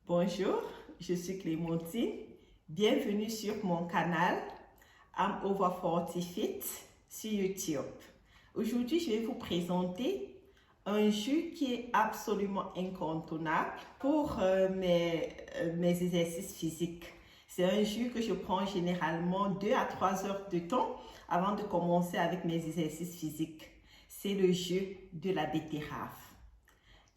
Bonjour, je suis Clémentine. Bienvenue sur mon canal I'm Over 40 Fit sur YouTube. Aujourd'hui, je vais vous présenter un jus qui est absolument incontournable pour mes exercices physiques. C'est un jus que je prends généralement 2 à 3 heures de temps avant de commencer avec mes exercices physiques. C'est le jus de la betterave.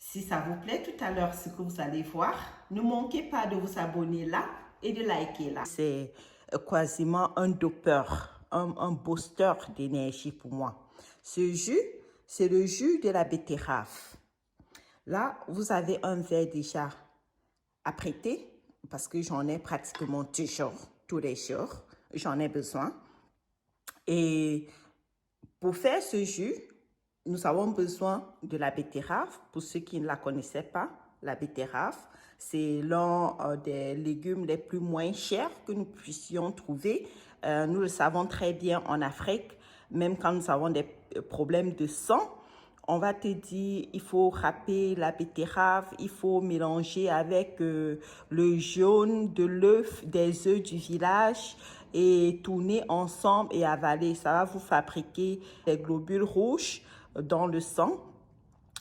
Si ça vous plaît tout à l'heure, ce que vous allez voir, ne manquez pas de vous abonner là et de liker là. C'est quasiment un dopeur, un booster d'énergie pour moi. Ce jus, c'est le jus de la betterave. Là, vous avez un verre déjà apprêté parce que j'en ai pratiquement toujours, tous les jours. J'en ai besoin. Et pour faire ce jus, nous avons besoin de la betterave. Pour ceux qui ne la connaissaient pas, la betterave, c'est l'un des légumes les plus moins chers que nous puissions trouver. Nous le savons très bien en Afrique, même quand nous avons des problèmes de sang, on va te dire, il faut râper la betterave, il faut mélanger avec le jaune de l'œuf, des œufs du village et tourner ensemble et avaler. Ça va vous fabriquer des globules rouges dans le sang,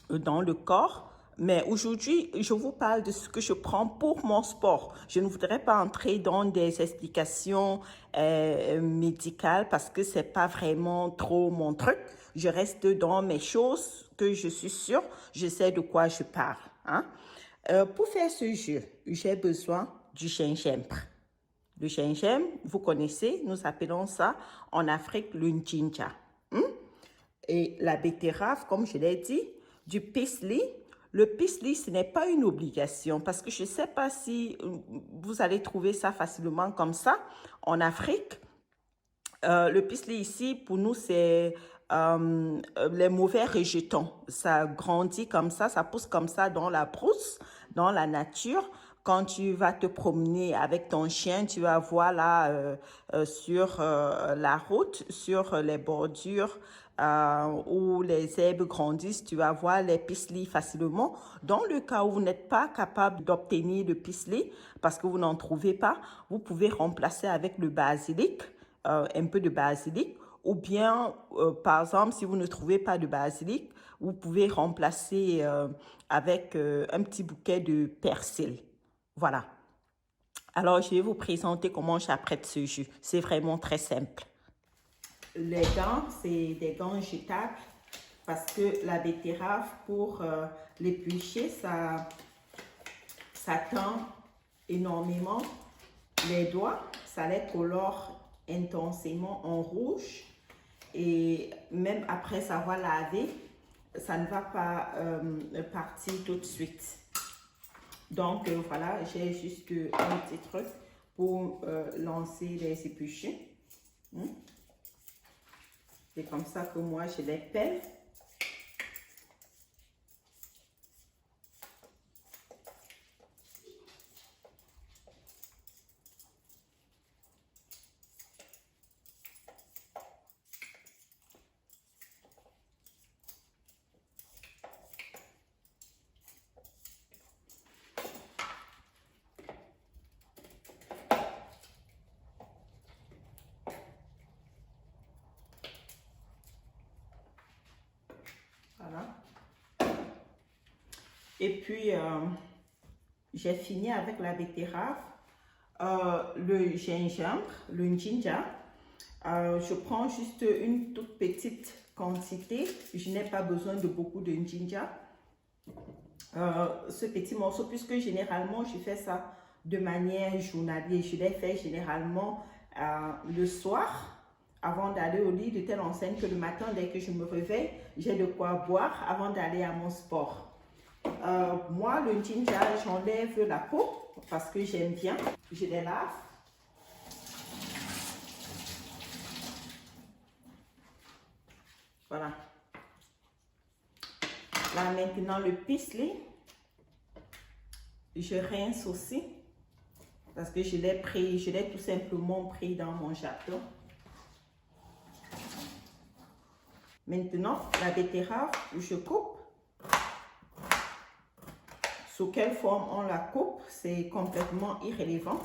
dans le corps. Mais aujourd'hui, je vous parle de ce que je prends pour mon sport. Je ne voudrais pas entrer dans des explications médicales parce que c'est pas vraiment trop mon truc. Je reste dans mes choses que je suis sûre, je sais de quoi je parle. Hein? Pour faire ce jus, j'ai besoin du gingembre. Le gingembre, vous connaissez, nous appelons ça en Afrique le ginger. Et la betterave, comme je l'ai dit, du pisli. Le pisli, ce n'est pas une obligation parce que je ne sais pas si vous allez trouver ça facilement comme ça en Afrique. Le pisli ici, pour nous, c'est les mauvais rejetons. Ça grandit comme ça pousse comme ça dans la brousse, dans la nature. Quand tu vas te promener avec ton chien, tu vas voir là sur la route, sur les bordures où les herbes grandissent, tu vas voir les pislis facilement. Dans le cas où vous n'êtes pas capable d'obtenir le pisli parce que vous n'en trouvez pas, vous pouvez remplacer avec le basilic, un peu de basilic. Ou bien, par exemple, si vous ne trouvez pas de basilic, vous pouvez remplacer avec un petit bouquet de persil. Voilà. Alors, je vais vous présenter comment j'apprête ce jus. C'est vraiment très simple. Les gants, c'est des gants jetables parce que la betterave, pour l'éplucher, ça tend énormément les doigts. Ça les colore intensément en rouge. Et même après avoir lavé, ça ne va pas partir tout de suite. Donc voilà, j'ai juste un petit truc pour lancer les épluchés. C'est comme ça que moi je les pèle. Voilà. Et puis, j'ai fini avec la betterave, le gingembre, le ginger. Je prends juste une toute petite quantité. Je n'ai pas besoin de beaucoup de ginger. Ce petit morceau, puisque généralement, je fais ça de manière journalière. Je les fais généralement le soir, avant d'aller au lit, de telle enseigne que le matin, dès que je me réveille, j'ai de quoi boire avant d'aller à mon sport. Moi, le ginger, j'enlève la peau parce que j'aime bien. Je les lave. Voilà. Là, maintenant, le pisli, je rince aussi parce que je l'ai tout simplement pris dans mon jardin. Maintenant, la betterave, je coupe Sous quelle forme on la coupe, c'est complètement irrélevant.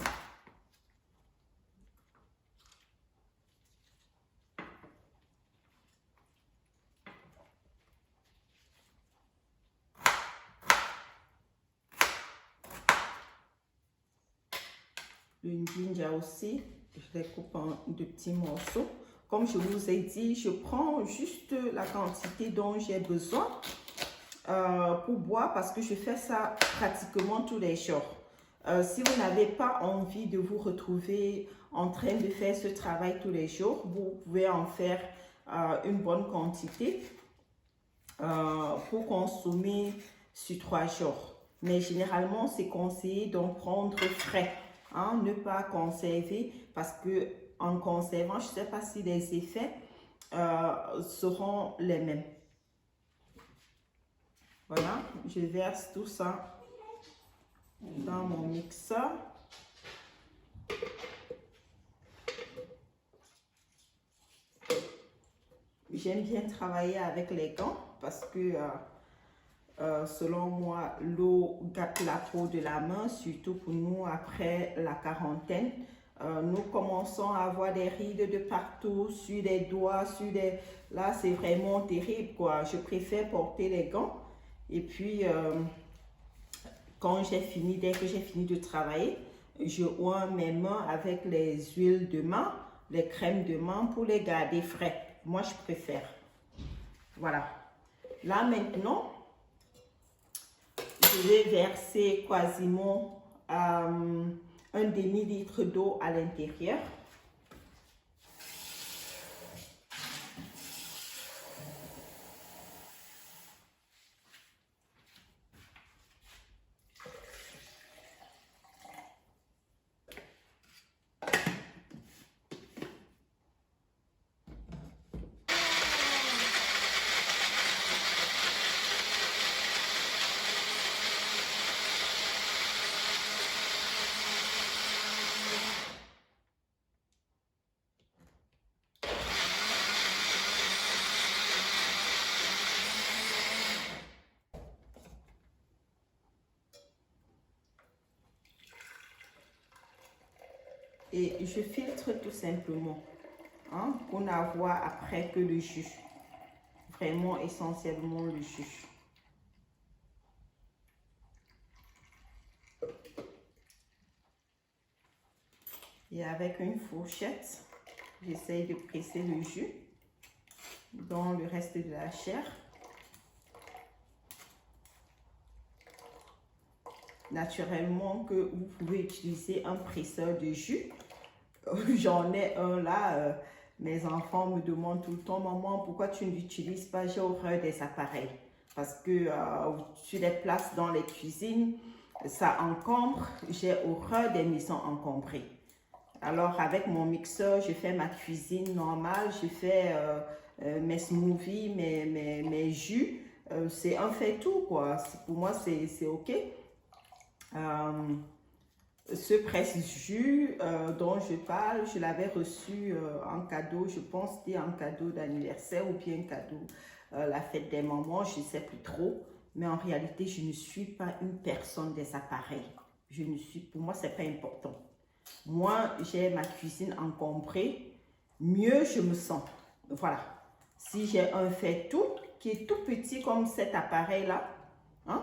Le ginger aussi, je les coupe en de petits morceaux. Comme je vous ai dit, je prends juste la quantité dont j'ai besoin pour boire parce que je fais ça pratiquement tous les jours. Si vous n'avez pas envie de vous retrouver en train de faire ce travail tous les jours, vous pouvez en faire une bonne quantité pour consommer sur 3 jours. Mais généralement, c'est conseillé d'en prendre frais. Hein, ne pas conserver parce que en conservant, je ne sais pas si les effets seront les mêmes. Voilà, je verse tout ça dans mon mixeur. J'aime bien travailler avec les gants parce que selon moi, l'eau gâte la peau de la main, surtout pour nous après la quarantaine. Nous commençons à avoir des rides de partout, sur les doigts, sur les... Là, c'est vraiment terrible, quoi. Je préfère porter les gants. Et puis, quand j'ai fini, dès que j'ai fini de travailler, je oins mes mains avec les huiles de main, les crèmes de main pour les garder frais. Moi, je préfère. Voilà. Là, maintenant, je vais verser quasiment un demi-litre d'eau à l'intérieur. Et je filtre tout simplement hein, pour n'avoir après que le jus. Vraiment essentiellement le jus. Et avec une fourchette, j'essaye de presser le jus dans le reste de la chair. Naturellement que vous pouvez utiliser un presseur de jus. J'en ai un là. Mes enfants me demandent tout le temps, maman, pourquoi tu n'utilises pas? J'ai horreur des appareils. Parce que tu les places dans les cuisines, ça encombre. J'ai horreur des maisons encombrées. Alors avec mon mixeur, je fais ma cuisine normale. Je fais mes smoothies, mes jus. C'est un fait tout, quoi. Pour moi, c'est OK. Ce presse-jus dont je parle, je l'avais reçu en cadeau, je pense que c'était un cadeau d'anniversaire ou bien un cadeau la fête des mamans, je ne sais plus trop. Mais en réalité, je ne suis pas une personne des appareils. Pour moi, ce n'est pas important. Moi, j'ai ma cuisine encombrée, mieux je me sens. Voilà. Si j'ai un fait tout qui est tout petit comme cet appareil-là, hein,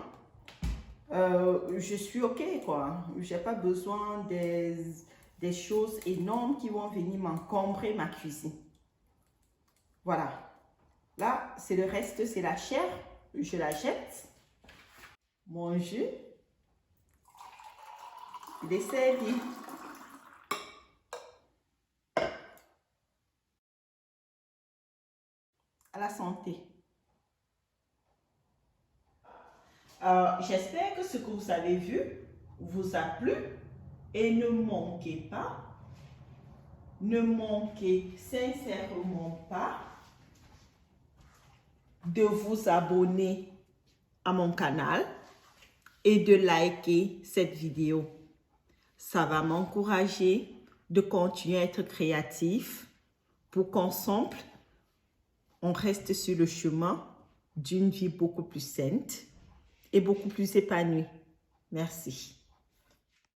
je suis OK, quoi. Je n'ai pas besoin des choses énormes qui vont venir m'encombrer ma cuisine. Voilà. Là, c'est le reste, c'est la chair. Je la jette. Mon jus. Il est servi. À la santé. J'espère que ce que vous avez vu vous a plu et ne manquez sincèrement pas de vous abonner à mon canal et de liker cette vidéo. Ça va m'encourager de continuer à être créatif pour qu'ensemble, on reste sur le chemin d'une vie beaucoup plus saine et beaucoup plus épanouie. Merci.